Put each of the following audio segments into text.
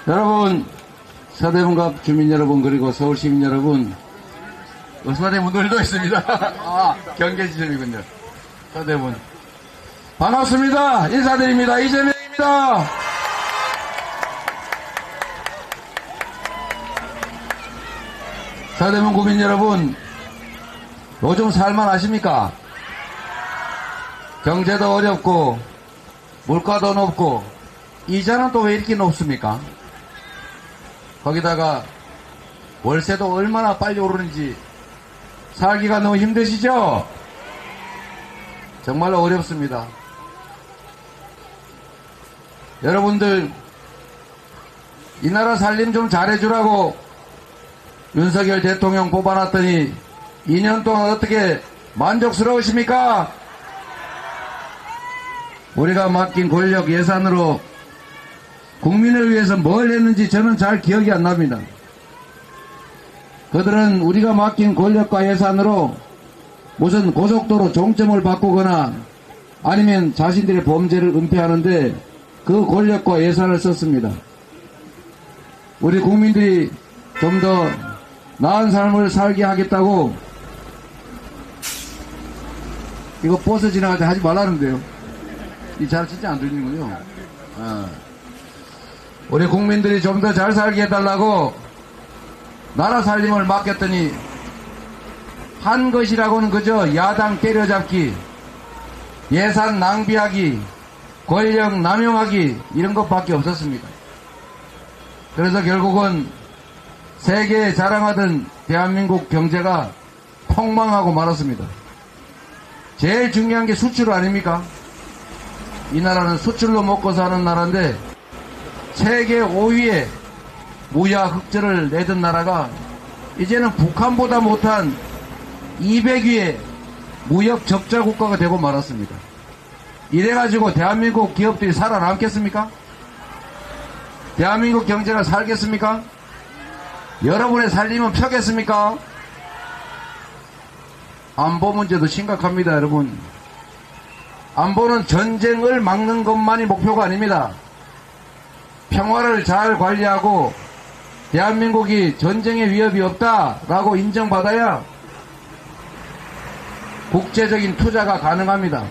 여러분, 서대문갑 주민 여러분, 그리고 서울 시민 여러분, 서대문 놀도 있습니다. 경계지점이군요. 서대문. 반갑습니다. 인사드립니다. 이재명입니다. 서대문 구민 여러분, 요즘 살만 하십니까? 경제도 어렵고, 물가도 높고, 이자는 또 왜 이렇게 높습니까? 거기다가 월세도 얼마나 빨리 오르는지 살기가 너무 힘드시죠? 정말로 어렵습니다. 여러분들 이 나라 살림 좀 잘해주라고 윤석열 대통령 뽑아놨더니 2년 동안 어떻게 만족스러우십니까? 우리가 맡긴 권력 예산으로 국민을 위해서 뭘 했는지 저는 잘 기억이 안 납니다. 그들은 우리가 맡긴 권력과 예산으로 무슨 고속도로 종점을 바꾸거나 아니면 자신들의 범죄를 은폐하는데 그 권력과 예산을 썼습니다. 우리 국민들이 좀 더 나은 삶을 살게 하겠다고 이거 버스 지나갈 때 하지 말라는데요. 이 잘 진짜 안 들리는군요. 우리 국민들이 좀 더 잘 살게 해달라고 나라 살림을 맡겼더니 한 것이라고는 그저 야당 때려잡기, 예산 낭비하기, 권력 남용하기 이런 것밖에 없었습니다. 그래서 결국은 세계에 자랑하던 대한민국 경제가 폭망하고 말았습니다. 제일 중요한 게 수출 아닙니까? 이 나라는 수출로 먹고 사는 나라인데 세계 5위에 무역 흑자를 내던 나라가 이제는 북한보다 못한 200위의 무역 적자 국가가 되고 말았습니다. 이래가지고 대한민국 기업들이 살아남겠습니까? 대한민국 경제가 살겠습니까? 여러분의 살림은 펴겠습니까? 안보 문제도 심각합니다, 여러분. 안보는 전쟁을 막는 것만이 목표가 아닙니다. 평화를 잘 관리하고 대한민국이 전쟁의 위협이 없다라고 인정받아야 국제적인 투자가 가능합니다.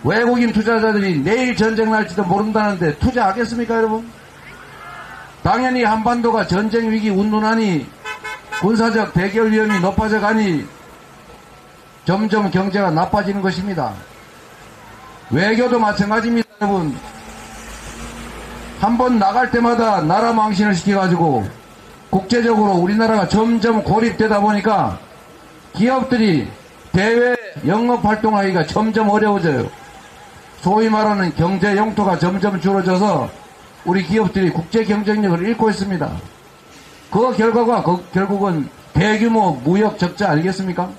외국인 투자자들이 내일 전쟁 날지도 모른다는데 투자하겠습니까, 여러분? 당연히 한반도가 전쟁 위기 운운하니 군사적 대결 위험이 높아져 가니 점점 경제가 나빠지는 것입니다. 외교도 마찬가지입니다, 여러분. 한번 나갈 때마다 나라 망신을 시켜가지고 국제적으로 우리나라가 점점 고립되다 보니까 기업들이 대외 영업활동하기가 점점 어려워져요. 소위 말하는 경제 영토가 점점 줄어져서 우리 기업들이 국제 경쟁력을 잃고 있습니다. 그 결과가 결국은 대규모 무역 적자 아니겠습니까?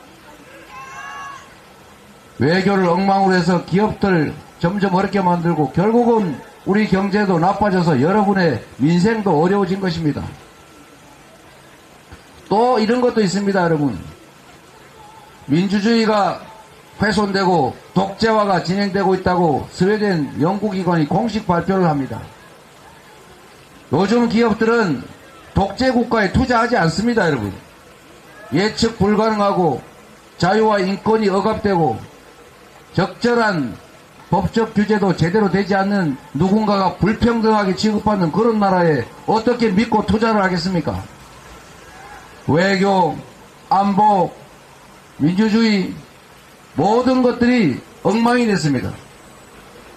외교를 엉망으로 해서 기업들 점점 어렵게 만들고 결국은 우리 경제도 나빠져서 여러분의 민생도 어려워진 것입니다. 또 이런 것도 있습니다, 여러분. 민주주의가 훼손되고 독재화가 진행되고 있다고 스웨덴 연구기관이 공식 발표를 합니다. 요즘 기업들은 독재국가에 투자하지 않습니다, 여러분. 예측 불가능하고 자유와 인권이 억압되고 적절한 법적 규제도 제대로 되지 않는 누군가가 불평등하게 취급받는 그런 나라에 어떻게 믿고 투자를 하겠습니까? 외교, 안보, 민주주의 모든 것들이 엉망이 됐습니다.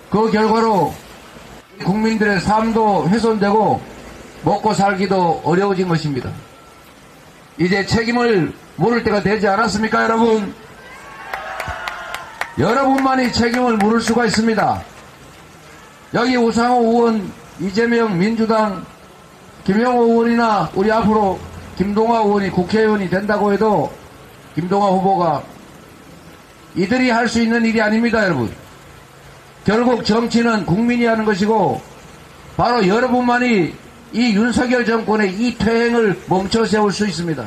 그 결과로 국민들의 삶도 훼손되고 먹고 살기도 어려워진 것입니다. 이제 책임을 물을 때가 되지 않았습니까, 여러분? 여러분만이 책임을 물을 수가 있습니다. 여기 우상호 의원, 이재명 민주당, 김영호 의원이나 우리 앞으로 김동완 의원이 국회의원이 된다고 해도 김동완 후보가 이들이 할 수 있는 일이 아닙니다, 여러분. 결국 정치는 국민이 하는 것이고 바로 여러분만이 이 윤석열 정권의 이 퇴행을 멈춰 세울 수 있습니다.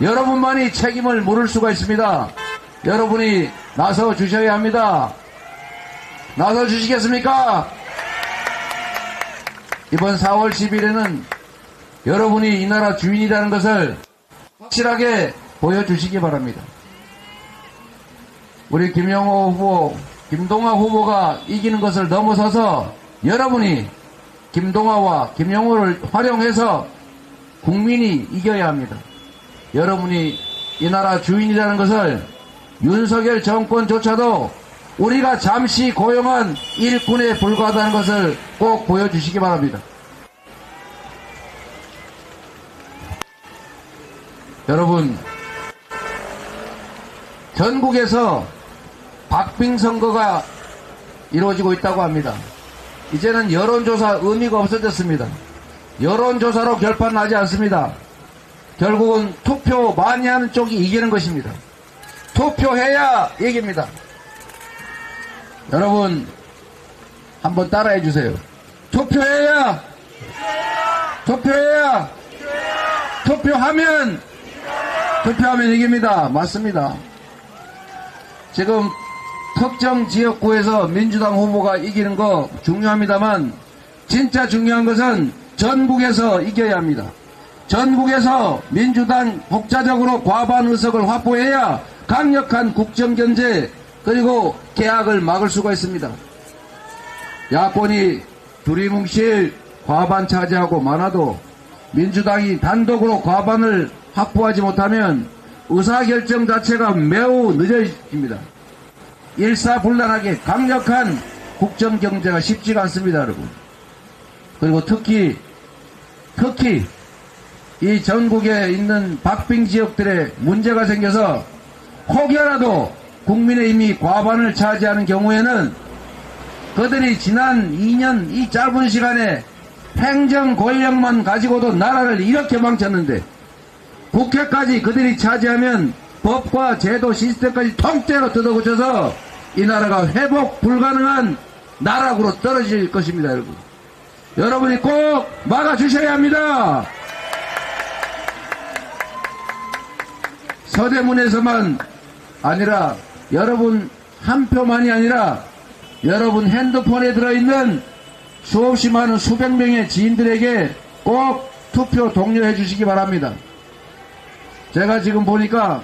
여러분만이 책임을 물을 수가 있습니다. 여러분이 나서 주셔야 합니다. 나서주시겠습니까? 이번 4월 10일에는 여러분이 이 나라 주인이라는 것을 확실하게 보여주시기 바랍니다. 우리 김영호 후보, 김동화 후보가 이기는 것을 넘어서서 여러분이 김동화와 김영호를 활용해서 국민이 이겨야 합니다. 여러분이 이 나라 주인이라는 것을 윤석열 정권조차도 우리가 잠시 고용한 일꾼에 불과하다는 것을 꼭 보여주시기 바랍니다. 여러분, 전국에서 박빙 선거가 이루어지고 있다고 합니다. 이제는 여론조사 의미가 없어졌습니다. 여론조사로 결판나지 않습니다. 결국은 투표 많이 하는 쪽이 이기는 것입니다. 투표해야 이깁니다. 여러분, 한번 따라해 주세요. 투표해야 투표하면 이깁니다. 맞습니다. 지금 특정 지역구에서 민주당 후보가 이기는 거 중요합니다만 진짜 중요한 것은 전국에서 이겨야 합니다. 전국에서 민주당 독자적으로 과반 의석을 확보해야 강력한 국정경제 그리고 개혁을 막을 수가 있습니다. 야권이 두리뭉실 과반 차지하고 많아도 민주당이 단독으로 과반을 확보하지 못하면 의사결정 자체가 매우 늦어집니다. 일사불란하게 강력한 국정경제가 쉽지가 않습니다, 여러분. 그리고 특히 이 전국에 있는 박빙 지역들에 문제가 생겨서 혹여라도 국민의힘이 과반을 차지하는 경우에는 그들이 지난 2년 이 짧은 시간에 행정 권력만 가지고도 나라를 이렇게 망쳤는데 국회까지 그들이 차지하면 법과 제도 시스템까지 통째로 뜯어고쳐서 이 나라가 회복 불가능한 나락으로 떨어질 것입니다, 여러분. 여러분이 꼭 막아주셔야 합니다. 서대문에서만 아니라 여러분 한 표만이 아니라 여러분 핸드폰에 들어있는 수없이 많은 수백 명의 지인들에게 꼭 투표 독려해 주시기 바랍니다. 제가 지금 보니까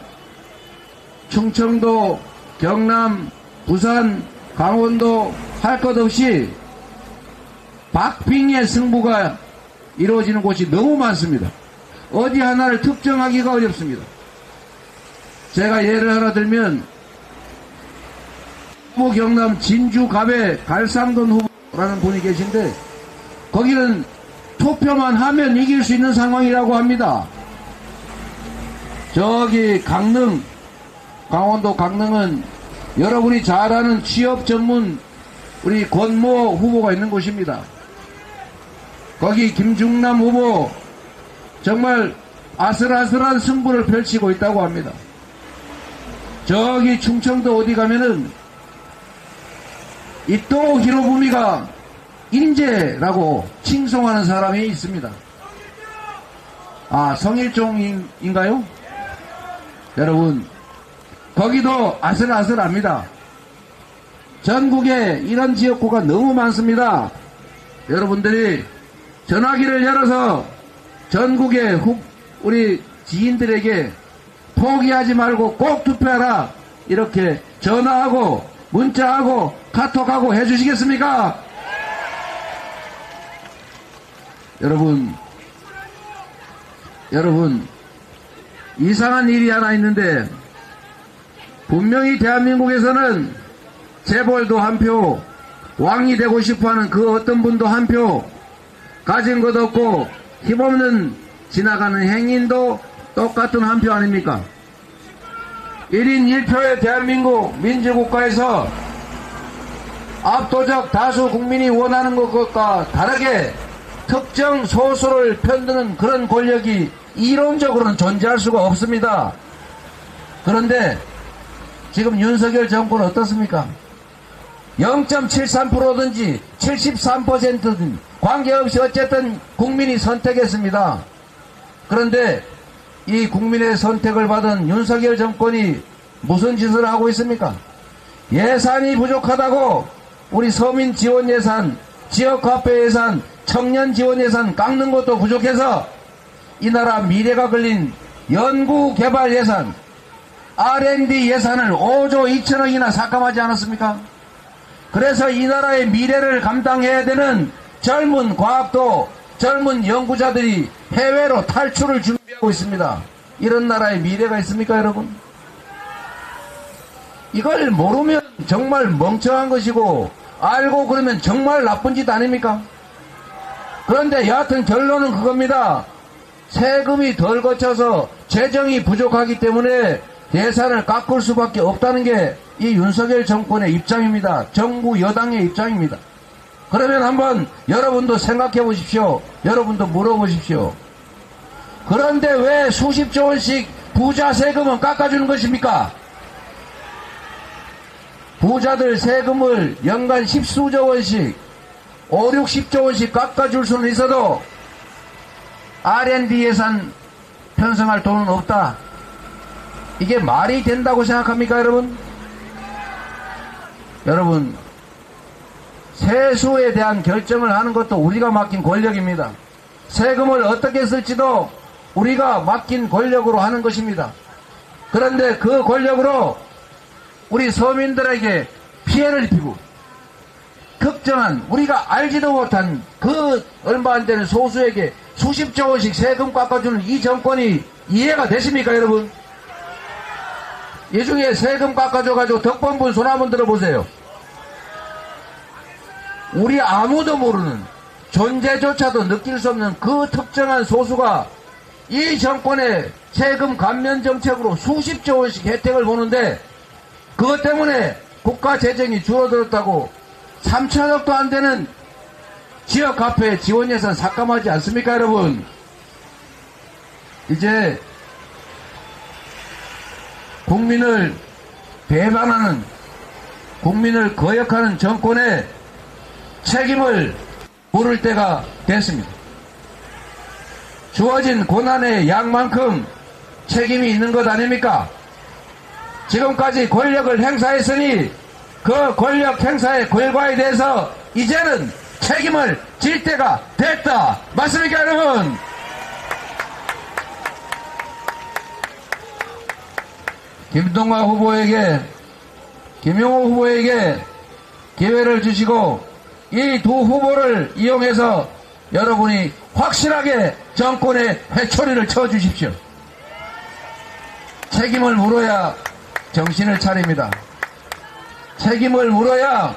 충청도, 경남, 부산, 강원도 할 것 없이 박빙의 승부가 이루어지는 곳이 너무 많습니다. 어디 하나를 특정하기가 어렵습니다. 제가 예를 하나 들면 후보 경남 진주 갑의 갈상돈 후보라는 분이 계신데 거기는 투표만 하면 이길 수 있는 상황이라고 합니다. 저기 강릉, 강원도 강릉은 여러분이 잘 아는 취업 전문 우리 권모 후보가 있는 곳입니다. 거기 김중남 후보 정말 아슬아슬한 승부를 펼치고 있다고 합니다. 저기 충청도 어디 가면은 이토 히로부미가 인재라고 칭송하는 사람이 있습니다. 아, 성일종인가요? 여러분, 거기도 아슬아슬합니다. 전국에 이런 지역구가 너무 많습니다. 여러분들이 전화기를 열어서 전국의 우리 지인들에게 포기하지 말고 꼭 투표하라 이렇게 전화하고 문자하고 카톡하고 해주시겠습니까? 여러분 이상한 일이 하나 있는데 분명히 대한민국에서는 재벌도 한 표, 왕이 되고 싶어하는 그 어떤 분도 한 표, 가진 것 없고 힘없는 지나가는 행인도 똑같은 한 표 아닙니까? 1인 1표의 대한민국 민주국가에서 압도적 다수 국민이 원하는 것과 다르게 특정 소수를 편드는 그런 권력이 이론적으로는 존재할 수가 없습니다. 그런데 지금 윤석열 정권은 어떻습니까? 0.73%든지 73%든 관계없이 어쨌든 국민이 선택했습니다. 그런데 이 국민의 선택을 받은 윤석열 정권이 무슨 짓을 하고 있습니까? 예산이 부족하다고 우리 서민 지원 예산, 지역화폐 예산, 청년 지원 예산 깎는 것도 부족해서 이 나라 미래가 걸린 연구개발 예산, R&D 예산을 5조 2천억이나 삭감하지 않았습니까? 그래서 이 나라의 미래를 감당해야 되는 젊은 과학도, 젊은 연구자들이 해외로 탈출을 준비하고 있습니다. 이런 나라의 미래가 있습니까, 여러분? 이걸 모르면 정말 멍청한 것이고, 알고 그러면 정말 나쁜 짓 아닙니까? 그런데 여하튼 결론은 그겁니다. 세금이 덜 거쳐서 재정이 부족하기 때문에 예산을 깎을 수밖에 없다는 게 이 윤석열 정권의 입장입니다. 정부 여당의 입장입니다. 그러면 한번 여러분도 생각해 보십시오. 여러분도 물어보십시오. 그런데 왜 수십조 원씩 부자 세금은 깎아주는 것입니까? 부자들 세금을 연간 십수조 원씩 5, 60조 원씩 깎아줄 수는 있어도 R&D 예산 편성할 돈은 없다. 이게 말이 된다고 생각합니까, 여러분? 여러분, 세수에 대한 결정을 하는 것도 우리가 맡긴 권력입니다. 세금을 어떻게 쓸지도 우리가 맡긴 권력으로 하는 것입니다. 그런데 그 권력으로 우리 서민들에게 피해를 입히고 특정한 우리가 알지도 못한 그 얼마 안 되는 소수에게 수십조 원씩 세금 깎아주는 이 정권이 이해가 되십니까, 여러분? 이 중에 세금 깎아줘가지고 덕번 분 손 한번 들어보세요. 우리 아무도 모르는, 존재조차도 느낄 수 없는 그 특정한 소수가 이 정권의 세금 감면 정책으로 수십조 원씩 혜택을 보는데 그것 때문에 국가 재정이 줄어들었다고 3천억도 안 되는 지역화폐 지원 예산 삭감하지 않습니까, 여러분? 이제 국민을 배반하는, 국민을 거역하는 정권의 책임을 물을 때가 됐습니다. 주어진 고난의 양만큼 책임이 있는 것 아닙니까? 지금까지 권력을 행사했으니 그 권력 행사의 결과에 대해서 이제는 책임을 질 때가 됐다. 맞습니까, 여러분? 김동관 후보에게, 김용호 후보에게 기회를 주시고 이 두 후보를 이용해서 여러분이 확실하게 정권의 회초리를 쳐주십시오. 책임을 물어야 정신을 차립니다. 책임을 물어야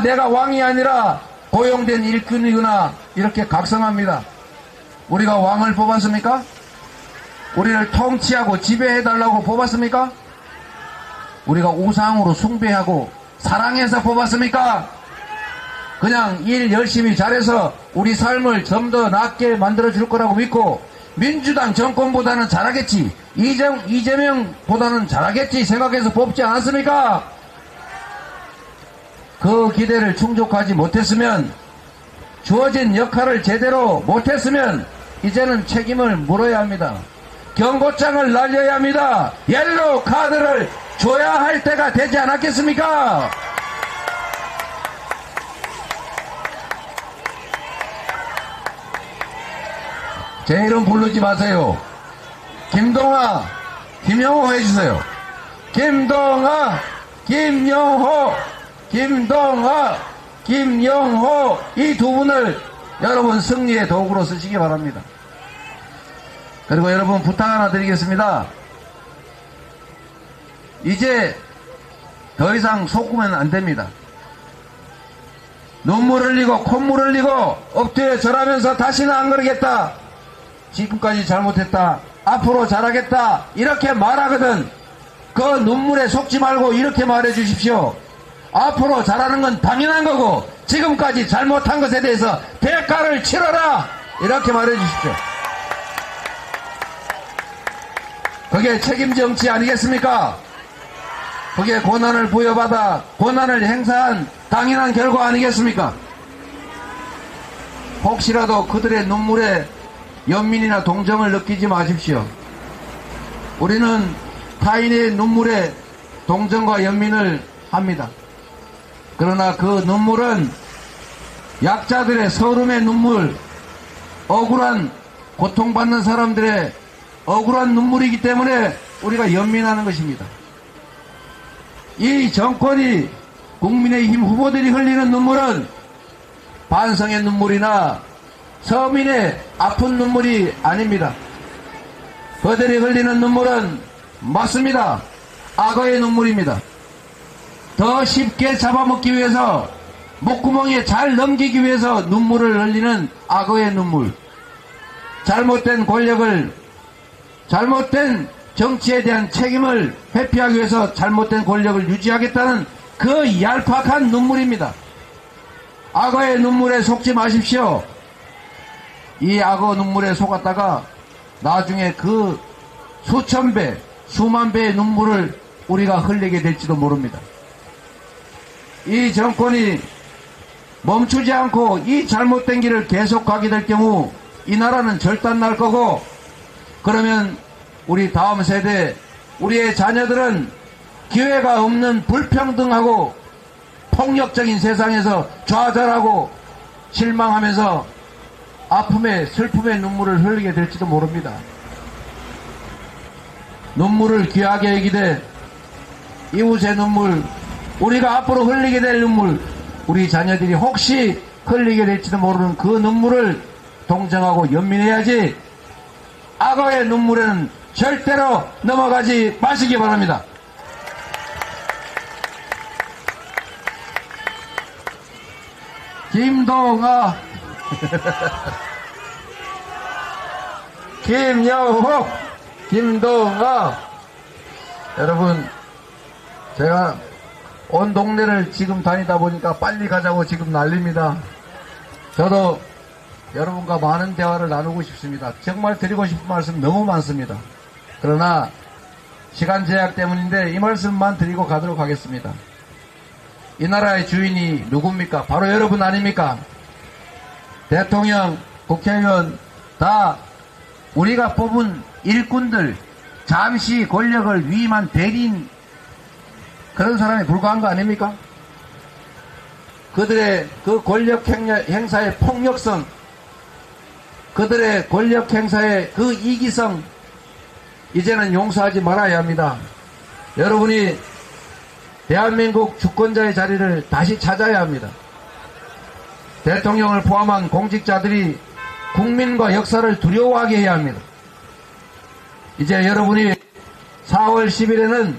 내가 왕이 아니라 고용된 일꾼이구나 이렇게 각성합니다. 우리가 왕을 뽑았습니까? 우리를 통치하고 지배해달라고 뽑았습니까? 우리가 우상으로 숭배하고 사랑해서 뽑았습니까? 그냥 일 열심히 잘해서 우리 삶을 좀 더 낫게 만들어줄 거라고 믿고 민주당 정권보다는 잘하겠지, 이재명보다는 잘하겠지 생각해서 뽑지 않았습니까? 그 기대를 충족하지 못했으면, 주어진 역할을 제대로 못했으면 이제는 책임을 물어야 합니다. 경고장을 날려야 합니다. 옐로우 카드를 줘야 할 때가 되지 않았겠습니까? 제 이름 부르지 마세요. 김동아, 김영호 해주세요. 김동아, 김영호, 김동아, 김영호, 이 두 분을 여러분 승리의 도구로 쓰시기 바랍니다. 그리고 여러분 부탁 하나 드리겠습니다. 이제 더 이상 속으면 안 됩니다. 눈물 흘리고 콧물 흘리고 엎드려 절하면서 다시는 안 그러겠다, 지금까지 잘못했다, 앞으로 잘하겠다 이렇게 말하거든. 그 눈물에 속지 말고 이렇게 말해 주십시오. 앞으로 잘하는 건 당연한 거고 지금까지 잘못한 것에 대해서 대가를 치러라 이렇게 말해 주십시오. 그게 책임 정치 아니겠습니까? 그게 고난을 부여받아 고난을 행사한 당연한 결과 아니겠습니까? 혹시라도 그들의 눈물에 연민이나 동정을 느끼지 마십시오. 우리는 타인의 눈물에 동정과 연민을 합니다. 그러나 그 눈물은 약자들의 서름의 눈물, 억울한 고통받는 사람들의 억울한 눈물이기 때문에 우리가 연민하는 것입니다. 이 정권이 국민의힘 후보들이 흘리는 눈물은 반성의 눈물이나 서민의 아픈 눈물이 아닙니다. 그들이 흘리는 눈물은 맞습니다. 악어의 눈물입니다. 더 쉽게 잡아먹기 위해서 목구멍에 잘 넘기기 위해서 눈물을 흘리는 악어의 눈물. 잘못된 권력을, 잘못된 정치에 대한 책임을 회피하기 위해서 잘못된 권력을 유지하겠다는 그 얄팍한 눈물입니다. 악어의 눈물에 속지 마십시오. 이 악어 눈물에 속았다가 나중에 그 수천 배, 수만 배의 눈물을 우리가 흘리게 될지도 모릅니다. 이 정권이 멈추지 않고 이 잘못된 길을 계속 가게 될 경우 이 나라는 절단날 거고, 그러면 우리 다음 세대, 우리의 자녀들은 기회가 없는 불평등하고 폭력적인 세상에서 좌절하고 실망하면서 아픔의 슬픔의 눈물을 흘리게 될지도 모릅니다. 눈물을 귀하게 여기되 이웃의 눈물, 우리가 앞으로 흘리게 될 눈물, 우리 자녀들이 혹시 흘리게 될지도 모르는 그 눈물을 동정하고 연민해야지 악어의 눈물에는 절대로 넘어가지 마시기 바랍니다. 김동아 김여옥 김동아, 여러분, 제가 온 동네를 지금 다니다 보니까 빨리 가자고 지금 난립니다. 저도 여러분과 많은 대화를 나누고 싶습니다. 정말 드리고 싶은 말씀 너무 많습니다. 그러나 시간 제약 때문인데 이 말씀만 드리고 가도록 하겠습니다. 이 나라의 주인이 누굽니까? 바로 여러분 아닙니까? 대통령, 국회의원 다 우리가 뽑은 일꾼들, 잠시 권력을 위임한 대리인, 그런 사람에 불과한 거 아닙니까? 그들의 그 권력 행사의 폭력성, 그들의 권력 행사의 그 이기성, 이제는 용서하지 말아야 합니다. 여러분이 대한민국 주권자의 자리를 다시 찾아야 합니다. 대통령을 포함한 공직자들이 국민과 역사를 두려워하게 해야 합니다. 이제 여러분이 4월 10일에는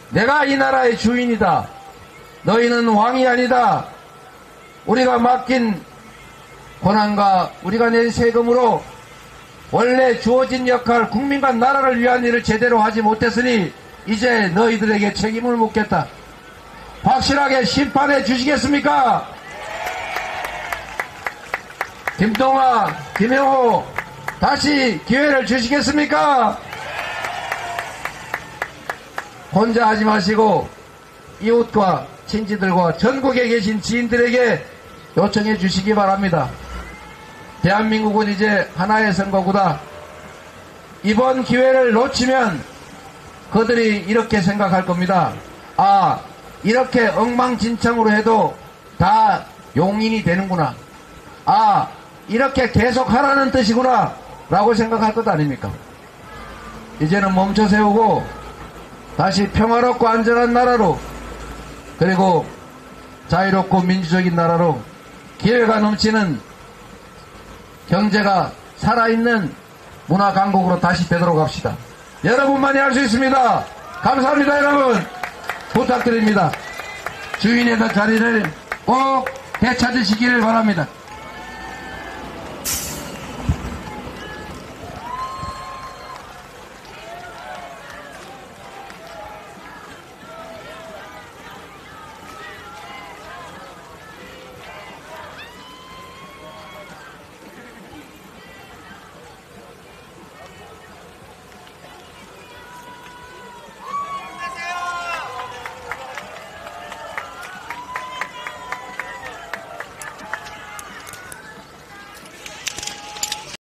내가 이 나라의 주인이다, 너희는 왕이 아니다, 우리가 맡긴 권한과 우리가 낸 세금으로 원래 주어진 역할, 국민과 나라를 위한 일을 제대로 하지 못했으니 이제 너희들에게 책임을 묻겠다. 확실하게 심판해 주시겠습니까? 김동아, 김영호, 다시 기회를 주시겠습니까? 혼자 하지 마시고 이웃과 친지들과 전국에 계신 지인들에게 요청해 주시기 바랍니다. 대한민국은 이제 하나의 선거구다. 이번 기회를 놓치면 그들이 이렇게 생각할 겁니다. 아, 이렇게 엉망진창으로 해도 다 용인이 되는구나. 아, 이렇게 계속 하라는 뜻이구나 라고 생각할 것 아닙니까? 이제는 멈춰 세우고 다시 평화롭고 안전한 나라로, 그리고 자유롭고 민주적인 나라로, 기회가 넘치는 경제가 살아있는 문화 강국으로 다시 되도록 합시다. 여러분만이 할 수 있습니다. 감사합니다. 여러분, 부탁드립니다. 주인의 자리를 꼭 되찾으시기를 바랍니다.